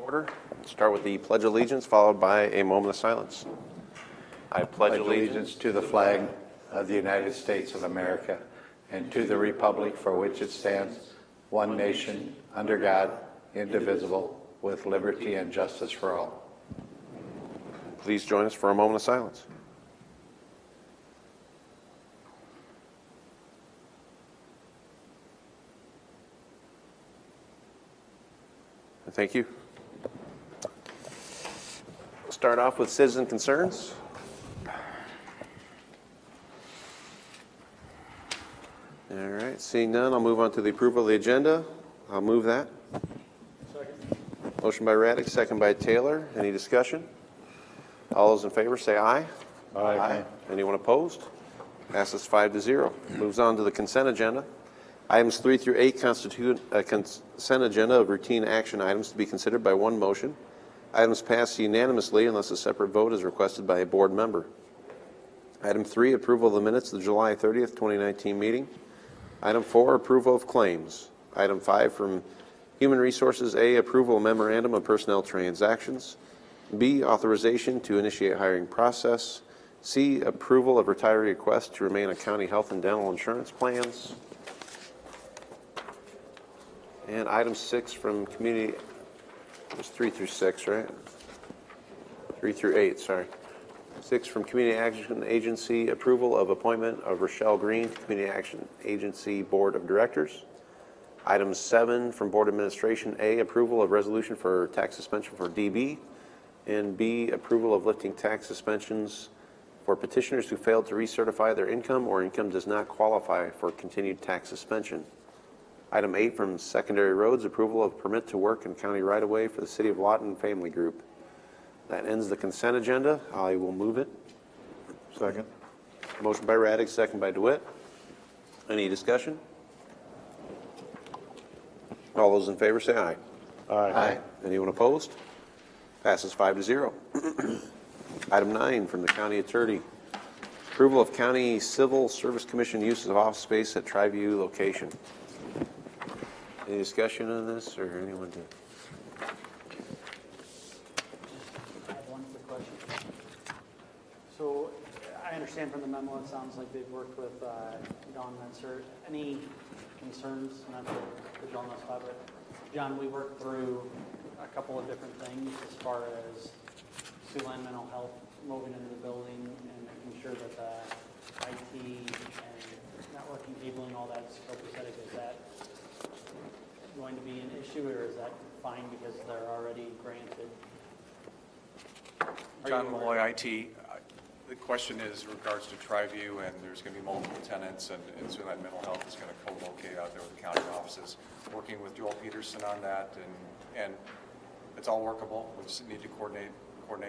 Order. Start with the Pledge of Allegiance, followed by a moment of silence. I pledge allegiance to the flag of the United States of America and to the republic for which it stands, one nation, under God, indivisible, with liberty and justice for all. Please join us for a moment of silence. Thank you. We'll start off with citizen concerns. All right, seeing none, I'll move on to the approval of the agenda. I'll move that. Second. Motion by Raddick, second by Taylor. Any discussion? All those in favor say aye. Aye. Anyone opposed? Passes 5-0. Moves on to the consent agenda. Items 3 through 8 constitute a consent agenda of routine action items to be considered by one motion. Items pass unanimously unless a separate vote is requested by a board member. Item 3, approval of the minutes of the July 30th, 2019 meeting. Item 4, approval of claims. Item 5 from Human Resources, A, approval of memorandum of personnel transactions. B, authorization to initiate hiring process. C, approval of retiree request to remain on county health and dental insurance plans. And item 6 from community, it was 3 through 6, right? 3 through 8, sorry. 6 from Community Action Agency, approval of appointment of Rochelle Green to Community Action Agency Board of Directors. Item 7 from Board Administration, A, approval of resolution for tax suspension for DB. And B, approval of lifting tax suspensions for petitioners who failed to recertify their income or income does not qualify for continued tax suspension. Item 8 from Secondary Roads, approval of permit to work in county right-of-way for the City of Lawton Family Group. That ends the consent agenda. I will move it. Second. Motion by Raddick, second by DeWitt. Any discussion? All those in favor say aye. Aye. Anyone opposed? Passes 5-0. Item 9 from the County Attorney. Approval of County Civil Service Commission uses of office space at Triview location. Any discussion on this, or anyone do? I have one quick question. So I understand from the memo, it sounds like they've worked with John Menser. Any concerns, not the John knows about it? John, we worked through a couple of different things as far as Siouxland Mental Health moving into the building and making sure that the IT and networking cabling, all that is copacetic. Is that going to be an issue, or is that fine because they're already granted? John Malloy, IT. The question is in regards to Triview, and there's going to be multiple tenants, and Siouxland Mental Health is going to co-locate out there with the county offices. Working with Joel Peterson on that, and it's all workable. We just need to coordinate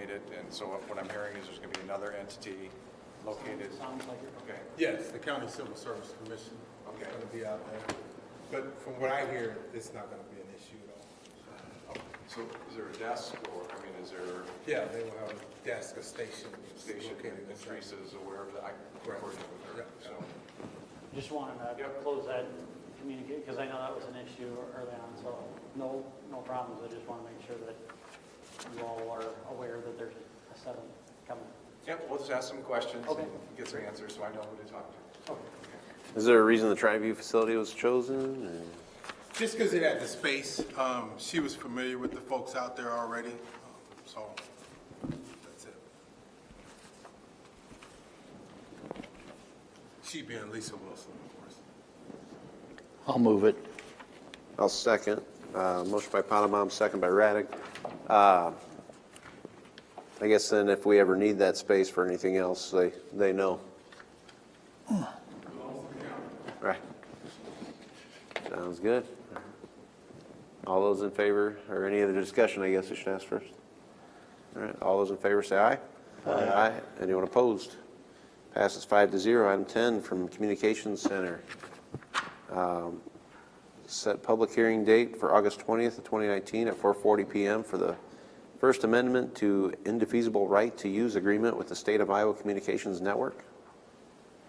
it. And so what I'm hearing is there's going to be another entity located. Sounds like it. Okay. Yes, the County Civil Service Commission is going to be out there. But from what I hear, it's not going to be an issue at all. So is there a desk, or I mean, is there Yeah, they will have a desk, a station located, and Teresa is aware of that? I can coordinate with her. Yeah. So. Just wanted to close that communicate, because I know that was an issue early on, so no problems. I just want to make sure that you all are aware that there's a settlement coming. Yep, we'll just ask some questions Okay. and get some answers so I know who to talk to. Okay. Is there a reason the Triview facility was chosen? Or? Just because it had the space, she was familiar with the folks out there already, so that's it. She being Lisa Wilson, of course. I'll move it. I'll second. Motion by Potabom, second by Raddick. I guess then if we ever need that space for anything else, they know. Right. Sounds good. All those in favor, or any other discussion, I guess I should ask first. All right. All those in favor say aye. Aye. Anyone opposed? Passes 5-0. Item 10 from Communications Center. Set public hearing date for August 20th of 2019 at 4:40 p.m. for the First Amendment to Indefeasible Right to Use Agreement with the State of Iowa Communications Network.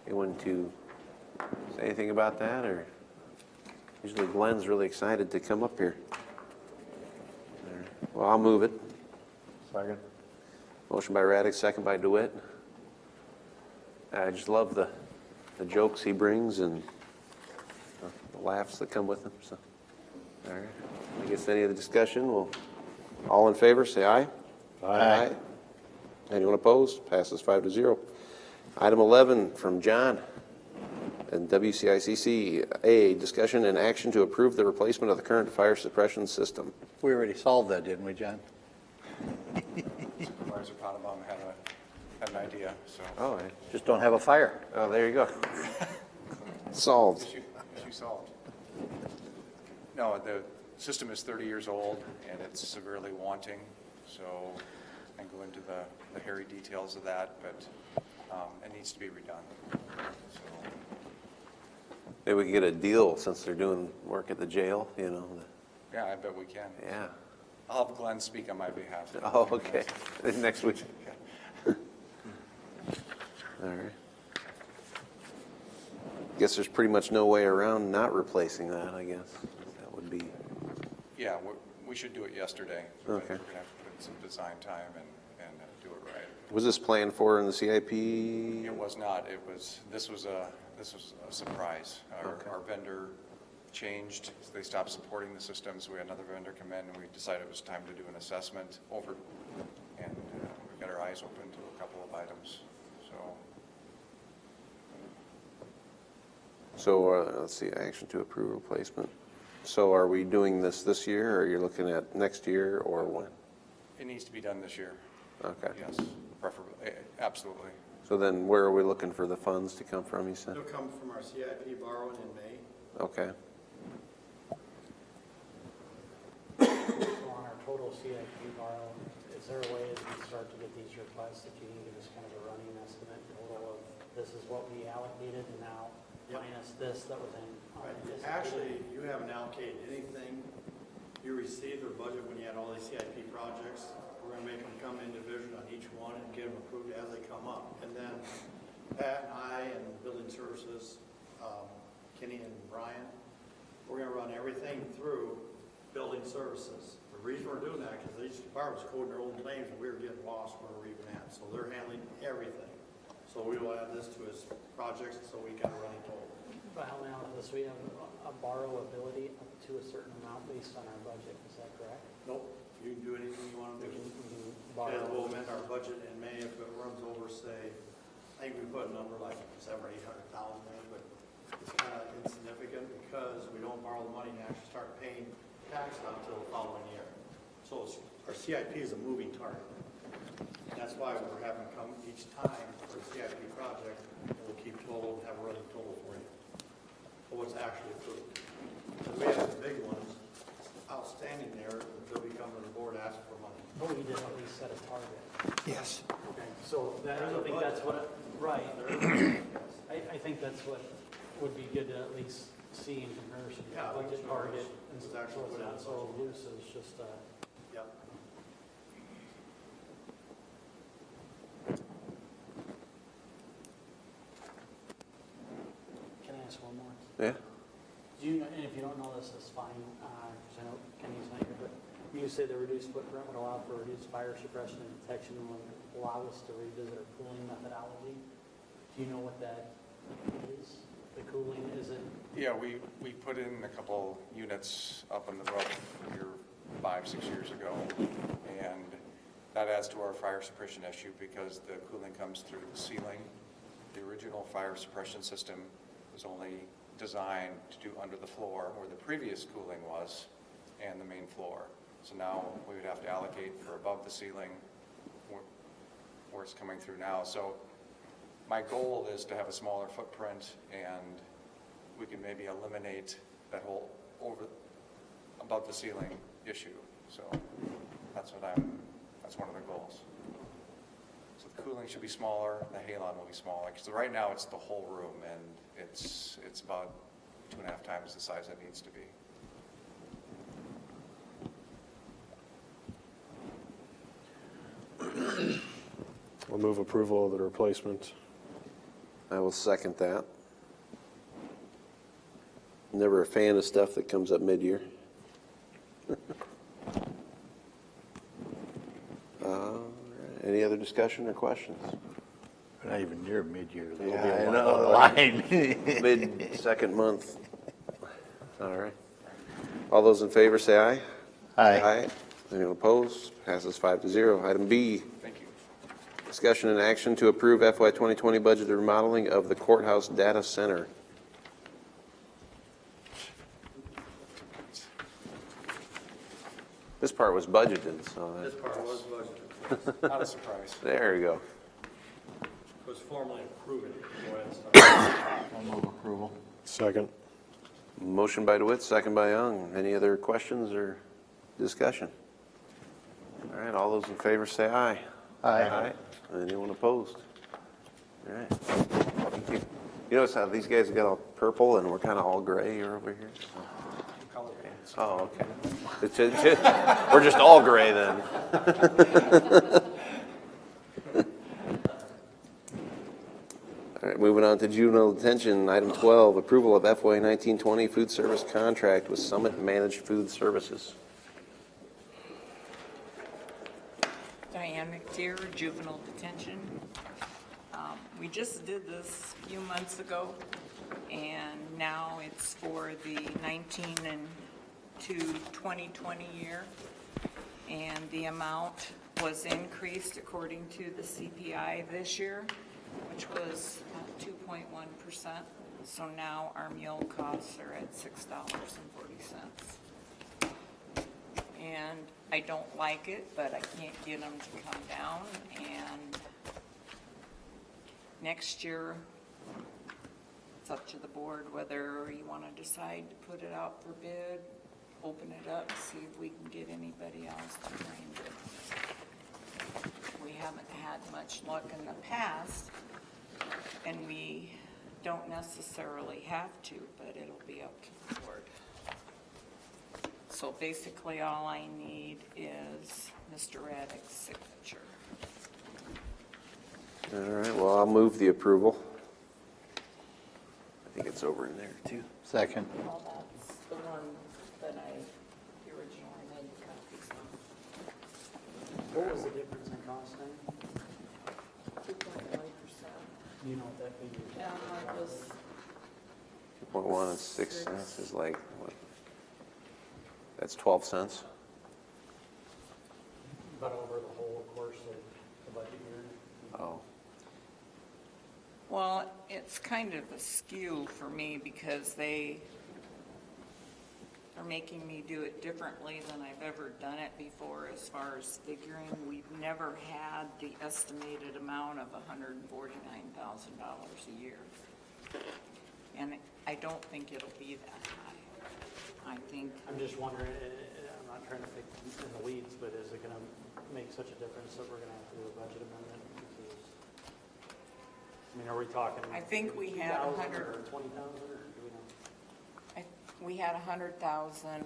Anyone to say anything about that? Or usually Glenn's really excited to come up here. Well, I'll move it. Second. Motion by Raddick, second by DeWitt. I just love the jokes he brings and the laughs that come with them, so. All right. I guess any other discussion, all in favor, say aye. Aye. Anyone opposed? Passes 5-0. Item 11 from John and WCICC. A, discussion and action to approve the replacement of the current fire suppression system. We already solved that, didn't we, John? Supervisor Potabom had an idea, so. Oh, Just don't have a fire. oh, there you go. Solved. Issue solved. No, the system is 30 years old and it's severely wanting, so I can go into the hairy details of that, but it needs to be redone. So, Maybe we can get a deal since they're doing work at the jail, you know. yeah, I bet we can. Yeah. I'll have Glenn speak on my behalf. Oh, okay. Next week. All right. Guess there's pretty much no way around not replacing that, I guess. That would be, Yeah, we should do it yesterday. But Okay. we're going to have to put in some design time and do it right. was this planned for in the CIP? It was not. This was a surprise. Okay. Our vendor changed. They stopped supporting the system, so we had another vendor come in, and we decided it was time to do an assessment over, and we got our eyes open to a couple of items. So let's see, action to approve replacement. So are we doing this year, or you're looking at next year, or when? It needs to be done this year. Okay. Yes, preferably, absolutely. So then where are we looking for the funds to come from, you said? It'll come from our CIP borrowing in May. Okay. So on our total CIP borrow, is there a way as we start to get these requests that you can give us kind of a running estimate total of this is what we allocated and now Yep. minus this that was in? Actually, you haven't allocated anything. You received their budget when you had all these CIP projects. We're gonna make them come in division on each one and get them approved as they come up. And then Pat and I and Building Services, Kenny and Brian, we're gonna run everything through Building Services. The reason we're doing that, because each department's coding their own claims and we were getting lost where we're even at. So they're handling everything. So we will add this to his projects, so we got a running total. But help me out with this, we have a borrow ability up to a certain amount based on our budget, is that correct? Nope, you can do anything you want to We do. can And borrow. we'll amend our budget in May if it runs over, say, I think we put a number like 700,000 or 800,000 in, but it's kind of insignificant because we don't borrow the money and actually start paying tax on until the following year. So our CIP is a moving target. That's why we're having to come each time for a CIP project, and we'll keep total, have a running total for you, for what's actually approved. So we have some big ones outstanding there, they'll be coming to the board asking for money. But we did at least set a target. Yes. Okay, so that, I There's a think that's budget. what, right. I think that's what would be good to at least see in comparison to Yeah, the budget target. And it's so actually it's put in not the so budget. loose, it's just, Yep. can I ask one more? Yeah. Do you, and if you don't know this, it's fine, because I know Kenny's not here, but you say the reduced footprint would allow for reduced fire suppression and detection and would allow us to revisit our cooling methodology. Do you know what that is? The cooling, is it? Yeah, we put in a couple units up on the roof here 5-6 years ago, and that adds to our fire suppression issue because the cooling comes through the ceiling. The original fire suppression system was only designed to do under the floor where the previous cooling was and the main floor. So now we would have to allocate for above the ceiling where it's coming through now. So my goal is to have a smaller footprint and we can maybe eliminate that whole above the ceiling issue. So that's one of the goals. So the cooling should be smaller, the halon will be smaller. Because right now it's the whole room and it's about 2.5 times the size it needs to be. I'll move approval of the replacement. I will second that. Never a fan of stuff that comes up mid-year. Any other discussion or questions? We're not even near mid-year. That'll Yeah, be a I long know. line. Mid-second month. All right. All those in favor say aye. Aye. Anyone opposed? Passes 5-0. Item B, Thank you. discussion and action to approve FY 2020 budget remodeling of the courthouse data center. This part was budgeted, so This part was budgeted. Not a surprise. there you go. Was formally approved. Go ahead and start. I'll move approval. Second. Motion by DeWitt, second by Young. Any other questions or discussion? All right, all those in favor say aye. Aye. Anyone opposed? All right. Thank you. You notice how these guys got all purple and we're kind of all gray over here? Color. Oh, okay. We're just all gray then. All right, moving on to juvenile detention, item 12, approval of FY 1920 food service contract with Summit Managed Food Services. Diane McDeer, juvenile detention. We just did this a few months ago, and now it's for the 19 and to 2020 year. And the amount was increased according to the CPI this year, which was 2.1%. So now our meal costs are at $6.40. And I don't like it, but I can't get them to come down. And next year, it's up to the board whether you want to decide to put it out for bid, open it up, see if we can get anybody else to train it. We haven't had much luck in the past, and we don't necessarily have to, but it'll be up to the board. So basically, all I need is Mr. Raddick's signature. All right, well, I'll move the approval. I think it's over in there too. Second. Well, that's the one that I originally made the copies of. What was the difference in cost then? 2.1%. Do you know what that figure is? Yeah, it was 2.1 and 6 cents is like, what? That's 12 cents. But over the whole course of the budget year? Oh, Well, it's kind of a skew for me because they are making me do it differently than I've ever done it before as far as figuring. We've never had the estimated amount of $149,000 a year. And I don't think it'll be that high. I think, I'm just wondering, I'm not trying to pick in the weeds, but is it going to make such a difference that we're going to have to do a budget amendment? Because, I mean, are we talking? I think we had 2,000 or 20,000, or do we know? we had 100,000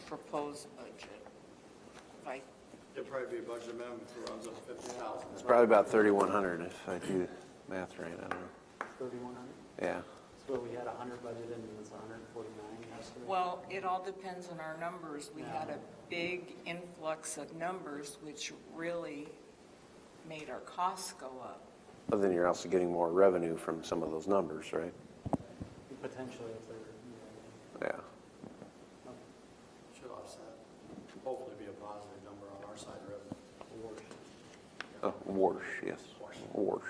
proposed budget. It'd probably be a budget amendment if it runs up 50,000. it's probably about 3,100 if I do math right. I don't know. 3,100? Yeah. So we had 100 budgeted and it's 149 estimated? Well, it all depends on our numbers. We had a big influx of numbers, which really made our costs go up. But then you're also getting more revenue from some of those numbers, right? Potentially if they're, Yeah. Should offset. Hopefully be a positive number on our side of revenue. Oh, wash, yes. Wash.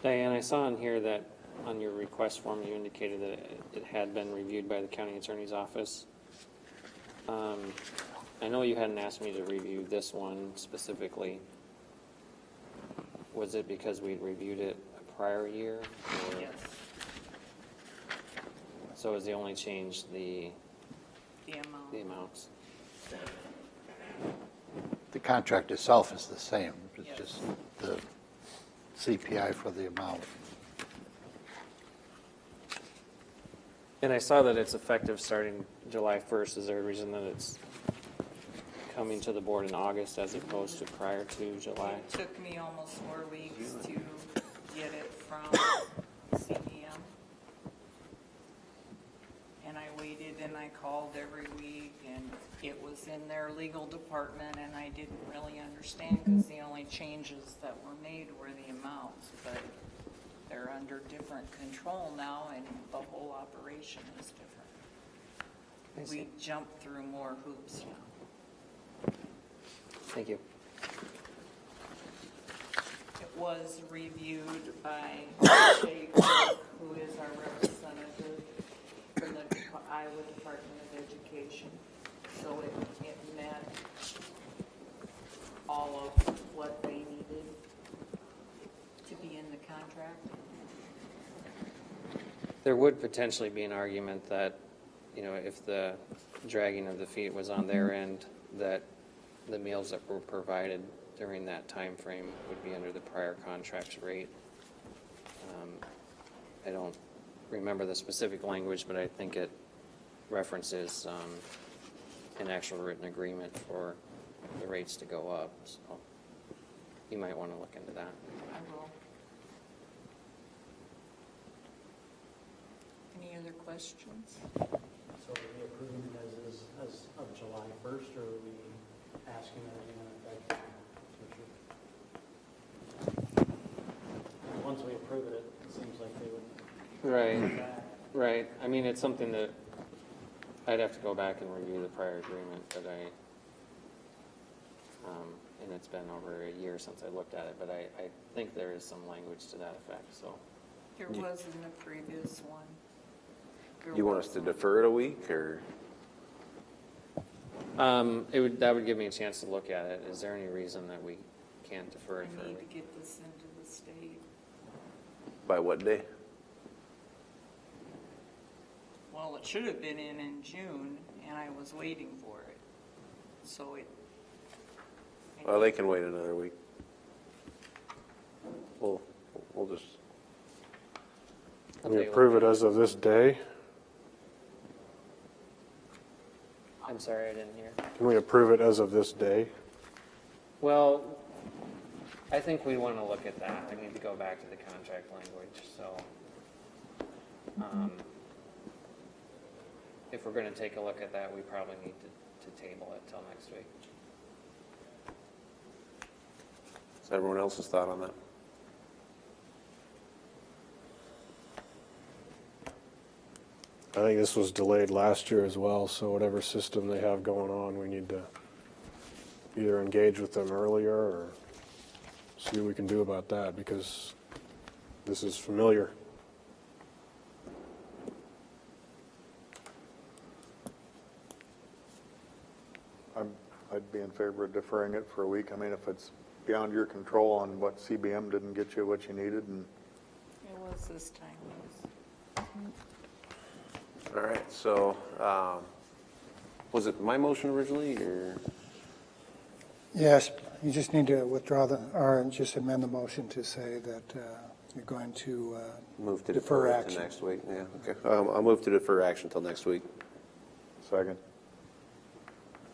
Diane, I saw in here that on your request form, you indicated that it had been reviewed by the county attorney's office. I know you hadn't asked me to review this one specifically. Was it because we'd reviewed it a prior year? Or- Yes. So is the only change the The amount. amounts? The contract itself is the same. It's Yes. just the CPI for the amount. And I saw that it's effective starting July 1st. Is there a reason that it's coming to the board in August as opposed to prior to July? It took me almost 4 weeks to get it from CDM. And I waited and I called every week, and it was in their legal department, and I didn't really understand because the only changes that were made were the amounts, but they're under different control now, and the whole operation is different. We jump through more hoops now. Thank you. It was reviewed by Shay, who is our representative from the Iowa Department of Education. So it met all of what they needed to be in the contract. There would potentially be an argument that, you know, if the dragging of the feet was on their end, that the meals that were provided during that time frame would be under the prior contract's rate. I don't remember the specific language, but I think it references an actual written agreement for the rates to go up. So you might want to look into that. I will. Any other questions? So are we approving it as of July 1st, or are we asking that it be in effect? Once we approve it, it seems like they would. Right, right. I mean, it's something that I'd have to go back and review the prior agreement, but and it's been over a year since I looked at it, but I think there is some language to that effect, so. There was in the previous one. There You want was us to one. defer it a week, or? That would give me a chance to look at it. Is there any reason that we can't defer it for I a need to week? get this into the state. By what day? Well, it should have been in June, and I was waiting for it. So it. Well, they can wait another week. We'll just, Can we approve it as of this day? I'm sorry, I didn't hear. Can we approve it as of this day? Well, I think we want to look at that. I need to go back to the contract language, so. If we're going to take a look at that, we probably need to table it till next week. is everyone else's thought on that? I think this was delayed last year as well, so whatever system they have going on, we need to either engage with them earlier or see what we can do about that, because this is familiar. I'd be in favor of deferring it for a week. I mean, if it's beyond your control on what CBM didn't get you what you needed, and It was this time, yes. All right, so, was it my motion originally, or? Yes, you just need to withdraw or just amend the motion to say that you're going to Move to defer defer it to action. next week, yeah, okay. I'll move to defer action till next week. second.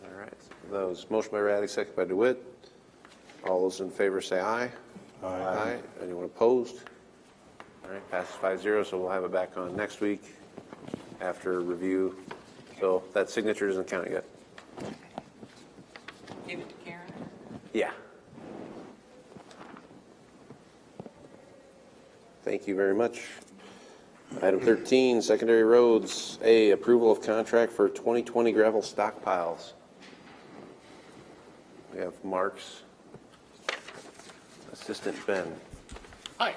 All right, those, motion by Raddick, second by DeWitt. All those in favor say aye. Aye. Anyone opposed? All right, passes 5-0, so we'll have it back on next week after review. So that signature doesn't count yet. Give it to Karen. Yeah. Thank you very much. Item 13, secondary roads. A, approval of contract for 2020 gravel stockpiles. We have Mark's assistant, Ben. Hi.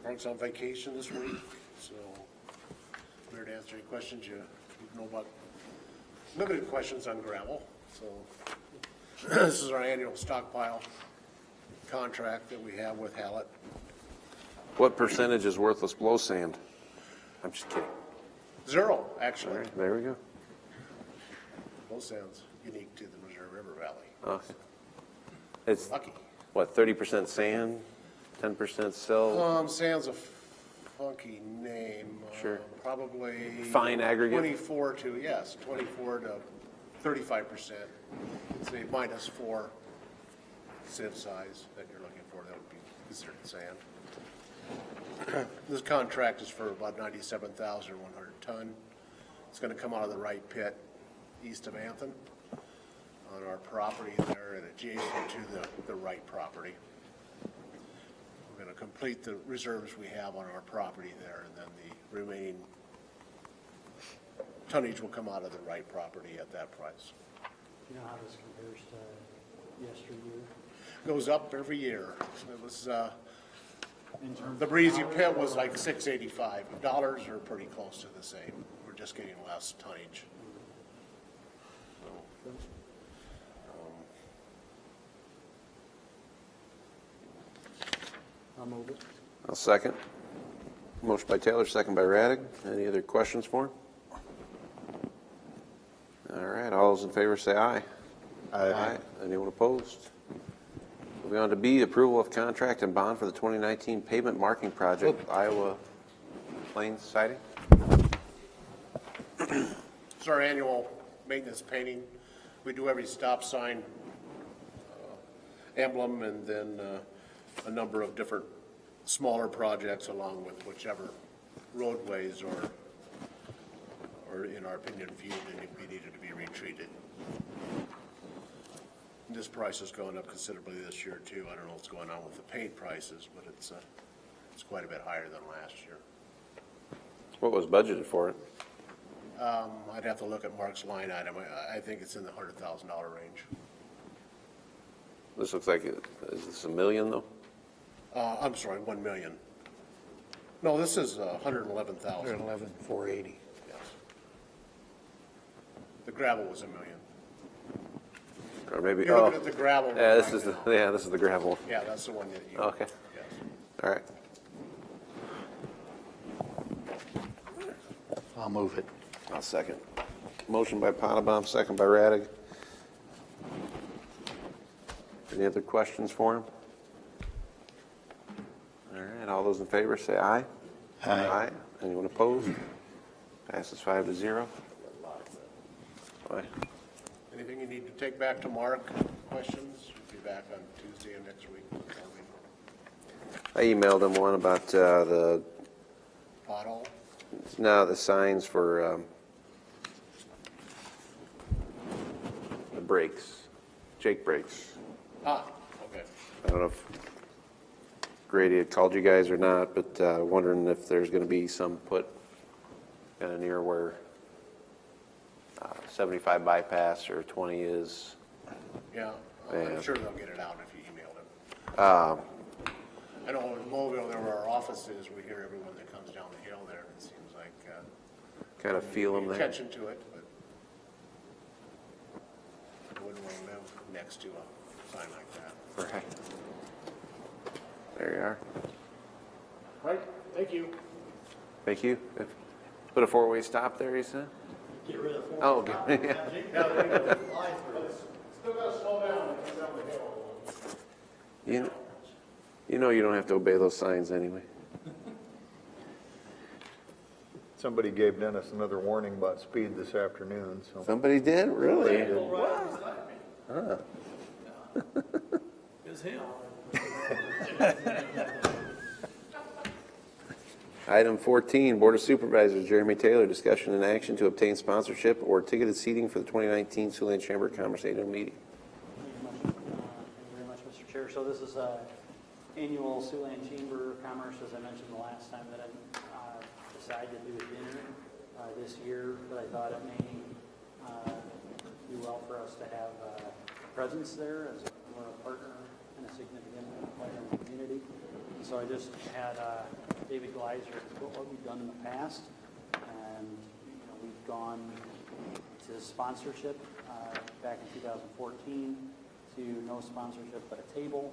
Mark's on vacation this week, so I'm here to answer any questions you know about. Limited questions on gravel, so this is our annual stockpile contract that we have with Hallett. What percentage is worthless blow sand? I'm just kidding. 0, All actually. right, there we go. Those sounds unique to the Missouri River Valley. Okay. It's, Lucky. what, 30% sand, 10% silt? Sand's a funky name. Sure. Probably. Fine aggregate? 24 to 35%. Say -4 sieve size that you're looking for, that would be considered sand. This contract is for about 97,100 ton. It's going to come out of the Wright Pit east of Anthem on our property there and adjacent to the Wright property. We're going to complete the reserves we have on our property there, and then the remaining tonnage will come out of the Wright property at that price. You know how this compares to yesteryear? Goes up every year. It was, In terms the of Breezy dollars? Pit was like $6.85. Dollars are pretty close to the same. We're just getting less tonnage. I'll move it. I'll second. Motion by Taylor, second by Raddick. Any other questions for him? All right, all those in favor say aye. Aye. Anyone opposed? Moving on to B, approval of contract and bond for the 2019 pavement marking project, Iowa Plains siding. It's our annual maintenance painting. We do every stop sign, emblem, and then a number of different smaller projects along with whichever roadways or in our opinion, viewed and if we needed to be retreated. This price is going up considerably this year too. I don't know what's going on with the paint prices, but it's quite a bit higher than last year. What was budgeted for it? I'd have to look at Mark's line item. I think it's in the $100,000 range. This looks like, is this $1 million though? I'm sorry, 1 million. No, this is 111,000. 111,480. Yes. The gravel was $1 million. Or maybe, You're oh. looking at the gravel. Yeah, this right is the, now. yeah, this is the gravel. Yeah, that's the one that you. Okay. Yes. All right. I'll move it. I'll second. Motion by Potabom, second by Raddick. Any other questions for him? All right, all those in favor say aye. Aye. Anyone opposed? Passes 5-0. Aye. Anything you need to take back to Mark? Questions? We'll be back on Tuesday of next week. I emailed him one about the Pothole? the signs for the brakes, Jake brakes. Ah, okay. I don't know if Grady had called you guys or not, but wondering if there's going to be some put kind of near where 75 bypass or 20 is. Yeah, Yeah. I'm sure they'll get it out if you emailed him. I know in Mobile, there where our office is, we hear everyone that comes down the hill there, and it seems like. Kind of feel them there. Attention to it, but I wouldn't want to live next to a sign like that. Right. There you are. Right, thank you. Thank you. Put a four-way stop there, you said? Get rid of four. Oh, okay. Yeah, they can fly through. Still gotta slow down when it comes down the hill. You know you don't have to obey those signs anyway. Somebody gave Dennis another warning about speed this afternoon, so. Somebody did? Really? It's him. Item 14, Board of Supervisors, Jeremy Taylor, discussion and action to obtain sponsorship or ticketed seating for the 2019 Siouxland Chamber of Commerce annual meeting. Thank you very much, Mr. Chair. So this is a annual Siouxland Chamber of Commerce, as I mentioned the last time, that I decided to do a dinner this year, but I thought it may do well for us to have a presence there as we're a partner and a significant player in the community. And so I just had David Gleiser what we've done in the past, and we've gone to sponsorship back in 2014 to no sponsorship but a table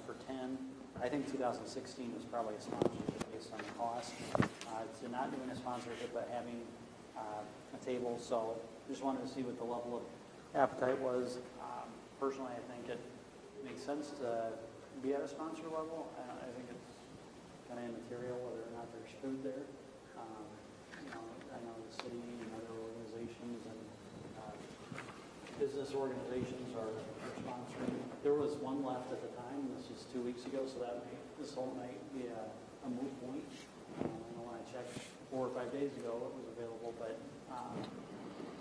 for 10. I think 2016 was probably a sponsorship based on the cost. To not doing a sponsorship but having a table, so just wanted to see what the level of appetite was. Personally, I think it makes sense to be at a sponsor level. I think it's kind of immaterial whether or not there's food there. I know the city and other organizations and business organizations are sponsoring. There was one left at the time. This was 2 weeks ago, so this whole might be a a moot point. I know when I checked 4 or 5 days ago, it was available, but,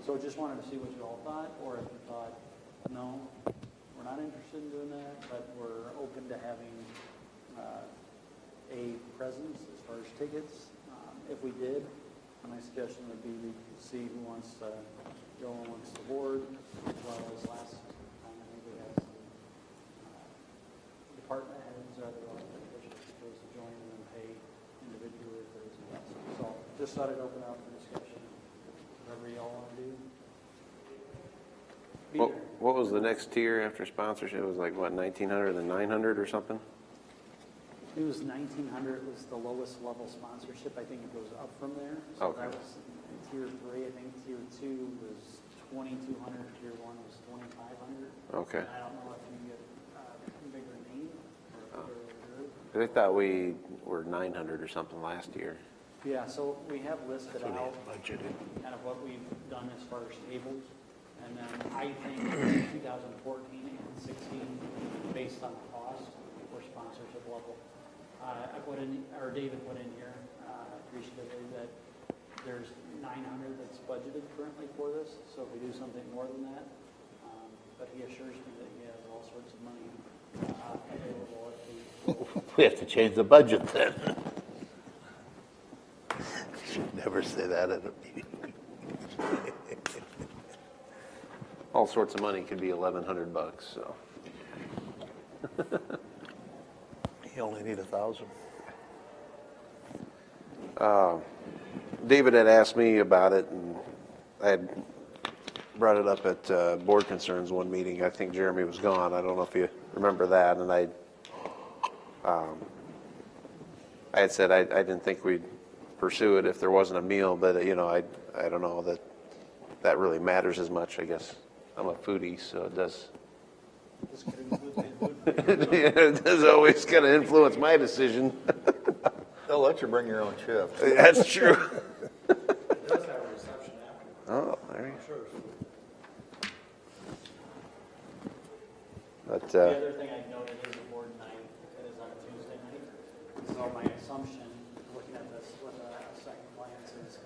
so just wanted to see what you all thought, or if you thought, no, we're not interested in doing that, but we're open to having a presence as far as tickets. If we did, my suggestion would be we see who wants to go amongst the board, as well as last time I think we had some department heads or other elected officials supposed to join and then pay individually if there's a yes. So just thought I'd open up for discussion. Whatever y'all want to do. Be there. What was the next tier after sponsorship? It was like, what, 1,900 and 900 or something? It was 1,900 was the lowest level sponsorship. I think it goes up from there. So Okay. that was tier 3. I think tier 2 was 2,200. Tier 1 was 2,500. Okay. I don't know if you get a bigger name or a bigger group. I thought we were 900 or something last year. Yeah, so we have listed out Budgeted. kind of what we've done as far as tables. And then I think 2014 and 16, based on cost or sponsorship level, I put in, or David put in here, appreciatively, that there's 900 that's budgeted currently for this. So if we do something more than that, but he assures me that he has all sorts of money available if we. We have to change the budget then. Should never say that at a meeting. All sorts of money could be $1,100, so. You only need 1,000. David had asked me about it, and I had brought it up at board concerns one meeting. I think Jeremy was gone. I don't know if you remember that. And I had said I didn't think we'd pursue it if there wasn't a meal, but I don't know that really matters as much. I guess I'm a foodie, so it does. This could include food. It does always kind of influence my decision. They'll let you bring your own chips. That's true. It does have a reception after. Oh, there you I'm sure. go. But The other thing I noted is the board night, it is on Tuesday night. So my assumption, looking at this with a second glance, is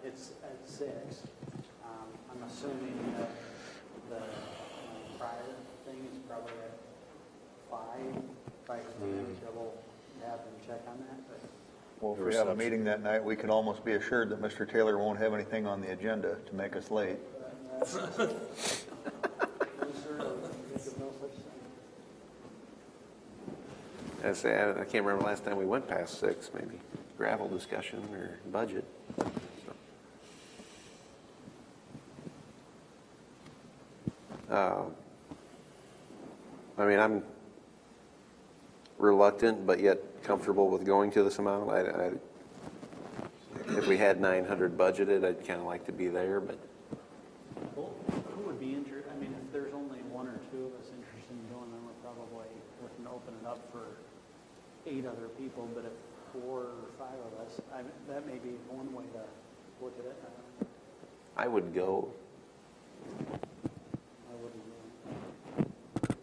it's at 6. I'm assuming that the prior thing is probably at 5 or 10. So we'll have them check on that. But Well, if we have a meeting that night, we can almost be assured that Mr. Taylor won't have anything on the agenda to make us late. no, sir, I think of no such thing. I can't remember last time we went past 6. Maybe gravel discussion or budget. I mean, I'm reluctant, but yet comfortable with going to this amount. If we had 900 budgeted, I'd kind of like to be there, but Well, who would be interested? I mean, if there's only 1 or 2 of us interested in going, then we're probably looking to open it up for 8 other people. But if 4 or 5 of us, that may be one way to look at it. I would go. I wouldn't really.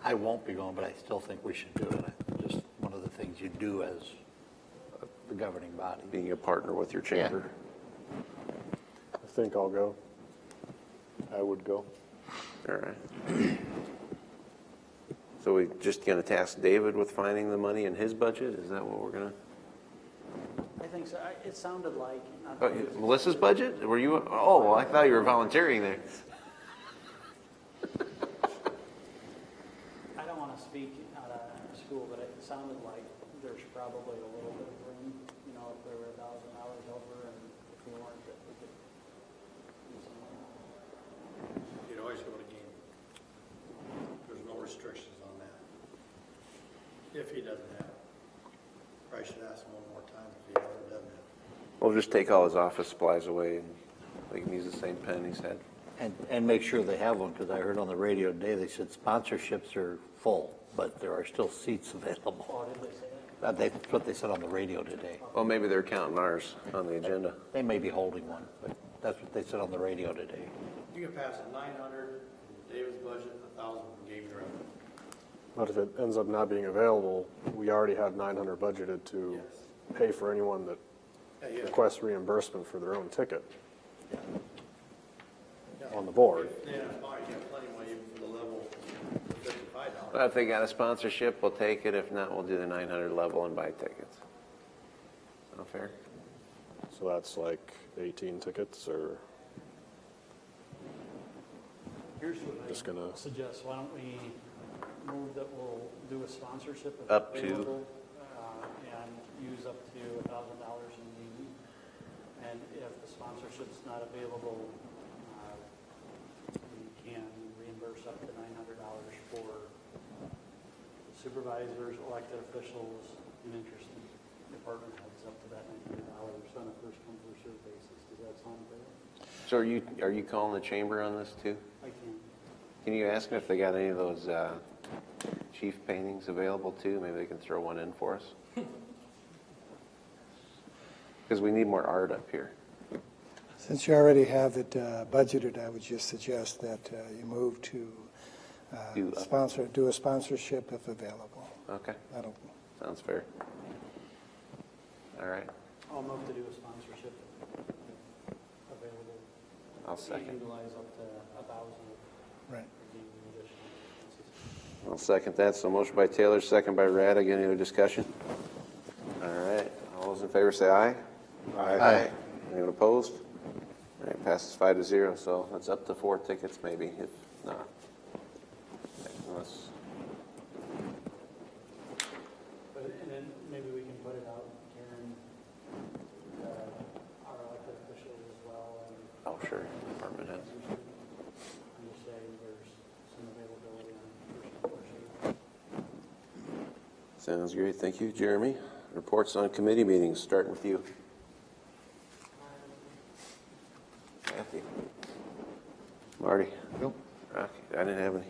I won't be going, but I still think we should do it. Just one of the things you do as the governing body. Being a partner with your chamber. I think I'll go. I would go. All right. So we just going to task David with finding the money in his budget? Is that what we're going to? I think so. It sounded like. Oh, Melissa's budget? Were you? Oh, well, I thought you were volunteering there. I don't want to speak out of school, but it sounded like there's probably a little bit of room, if there were $1,000 over and if we weren't, that we could do something. You'd always go to game. There's no restrictions on that. If he doesn't have it. Probably should ask him one more time if he ever doesn't have it. We'll just take all his office supplies away and they can use the same pen he's had. And make sure they have one, because I heard on the radio today, they said sponsorships are full, but there are still seats available. Oh, did they say that? That's what they said on the radio today. Well, maybe they're counting ours on the agenda. They may be holding one, but that's what they said on the radio today. You can pass a 900, David's budget, 1,000 from game revenue. But if it ends up not being available, we already have 900 budgeted to pay for anyone that requests reimbursement for their own ticket on the board. Yeah, it's fine, you got plenty of money even for the level of $55. Well, if they got a sponsorship, we'll take it. If not, we'll do the 900 level and buy tickets. Sound fair? So that's like 18 tickets, or Here's what just I gonna, suggest, why don't we move that we'll do a sponsorship if Up to. available, and use up to $1,000 in need. And if the sponsorship's not available, we can reimburse up to $900 for supervisors, elected officials, and interested department heads up to that $900 on a first come, first served basis. Does that sound fair? So are you calling the chamber on this too? I can. Can you ask them if they got any of those chief paintings available too? Maybe they can throw one in for us. Because we need more art up here. Since you already have it budgeted, I would just suggest that you move to do a sponsorship if available. Okay, That'll, sounds fair. All right, I'll move to do a sponsorship available. I'll second. Utilize up to 1,000. right. Redeem the additional expenses. I'll second that. So motion by Taylor, second by Raddick. Any other discussion? All right, all those in favor say aye. Aye. Anyone opposed? All right, passes 5-0. So that's up to 4 tickets maybe, if not. Unless, But, and then maybe we can put it out, Karen, our elected officials as well, and oh, sure, department heads. I'm just saying there's some availability on first come, first served. Sounds great. Thank you, Jeremy. Reports on committee meetings, starting with you. Kathy. Marty. Nope. Rocky. I didn't have any.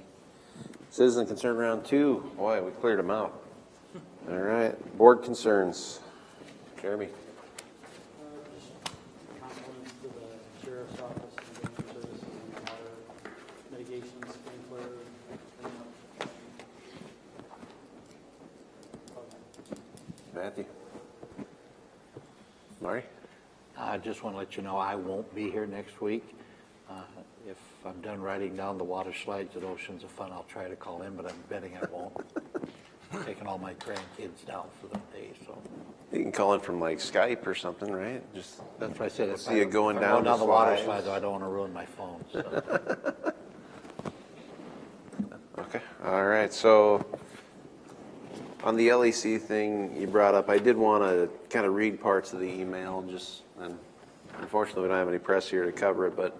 Citizen concern round 2. Boy, we cleared them out. All right. Board concerns. Jeremy. Just compliments to the sheriff's office and game services and water mitigation sprinkler cleanup. Matthew. Marty. I just want to let you know I won't be here next week. If I'm done writing down the water slides at Oceans of Fun, I'll try to call in, but I'm betting I won't. I'm taking all my grandkids down for the day, so. You can call in from like Skype or something, right? Just That's what I said. If see you going if I'm down the the water slides. slides, I don't want to ruin my phone, so. Okay. All right. So on the LEC thing you brought up, I did want to kind of read parts of the email. And unfortunately, we don't have any press here to cover it, but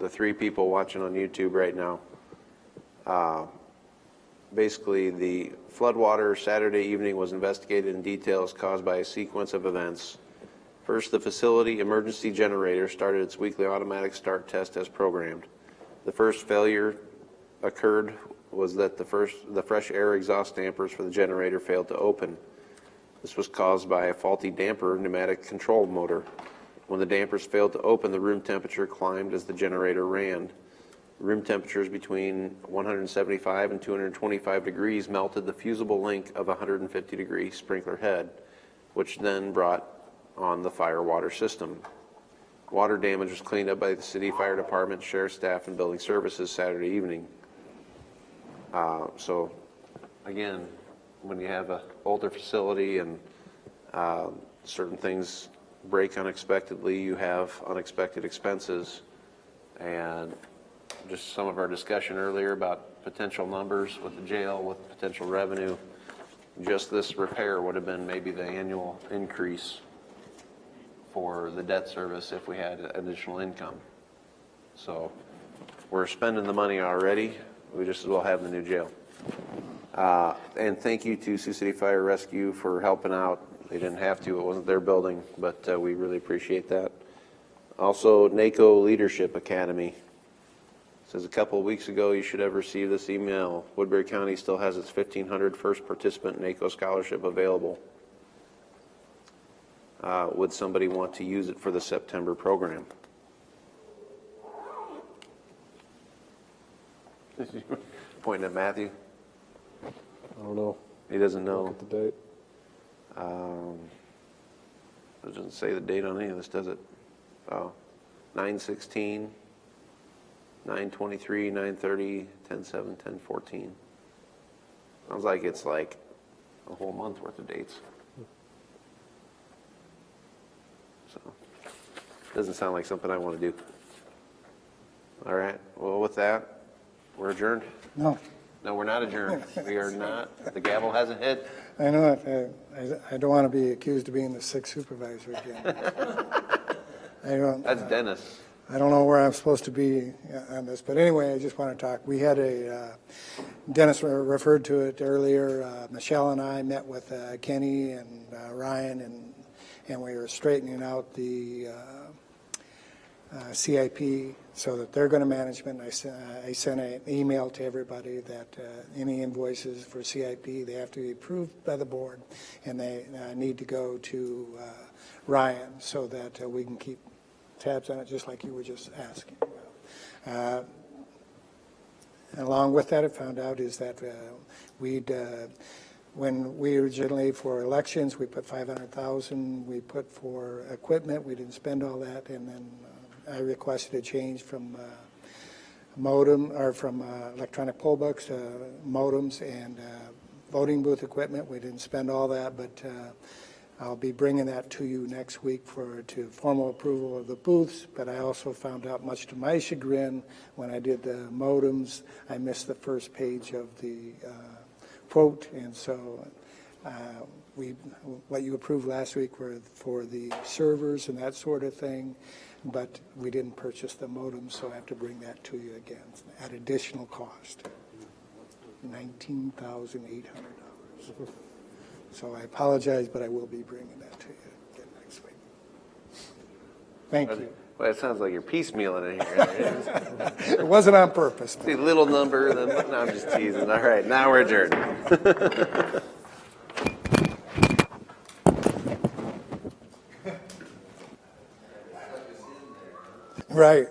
the 3 people watching on YouTube right now. Basically, the floodwater Saturday evening was investigated in details caused by a sequence of events. First, the facility emergency generator started its weekly automatic start test as programmed. The first failure occurred was that the fresh air exhaust dampers for the generator failed to open. This was caused by a faulty damper pneumatic control motor. When the dampers failed to open, the room temperature climbed as the generator ran. Room temperatures between 175 and 225 degrees melted the fusible link of a 150-degree sprinkler head, which then brought on the fire water system. Water damage was cleaned up by the city fire department, sheriff's staff, and building services Saturday evening. So, again, when you have an older facility and certain things break unexpectedly, you have unexpected expenses. And just some of our discussion earlier about potential numbers with the jail, with potential revenue, just this repair would have been maybe the annual increase for the debt service if we had additional income. So we're spending the money already. We just as well have the new jail. And thank you to Sioux City Fire Rescue for helping out. They didn't have to, it wasn't their building, but we really appreciate that. Also, NACO Leadership Academy. Says a couple of weeks ago, you should have received this email. Woodbury County still has its 1,500 first participant NACO scholarship available. Would somebody want to use it for the September program? Pointing at Matthew. I don't know. He doesn't Look know. at the date. It doesn't say the date on any of this, does it? Oh, 9/16, 9/23, 9/30, 10/7, 10/14. Sounds like it's like a whole month worth of dates. So, doesn't sound like something I want to do. All right, well, with that, we're adjourned. No, No, we're not adjourned. We are not. The gavel hasn't hit. I know it. I don't want to be accused of being the sixth supervisor again. That's Dennis. I don't know where I'm supposed to be on this, but anyway, I just want to talk. We had Dennis referred to it earlier. Michelle and I met with Kenny and Ryan, and we were straightening out the CIP so that they're going to management. I sent an email to everybody that any invoices for CIP, they have to be approved by the board, and they need to go to Ryan so that we can keep tabs on it, just like you were just asking. Along with that, I found out is that when we originally for elections, we put 500,000. We put for equipment. We didn't spend all that, and then I requested a change from modem or from electronic poll books to modems and voting booth equipment. We didn't spend all that, but I'll be bringing that to you next week to formal approval of the booths. But I also found out, much to my chagrin, when I did the modems, I missed the first page of the quote, and so what you approved last week were for the servers and that sort of thing, but we didn't purchase the modems, so I have to bring that to you again at additional cost, $19,800. So I apologize, but I will be bringing that to you again next week. Thank you. Well, it sounds like you're piecemealing it here. It wasn't on purpose. See, little number, then, no, I'm just teasing. All right, now we're adjourned. Right.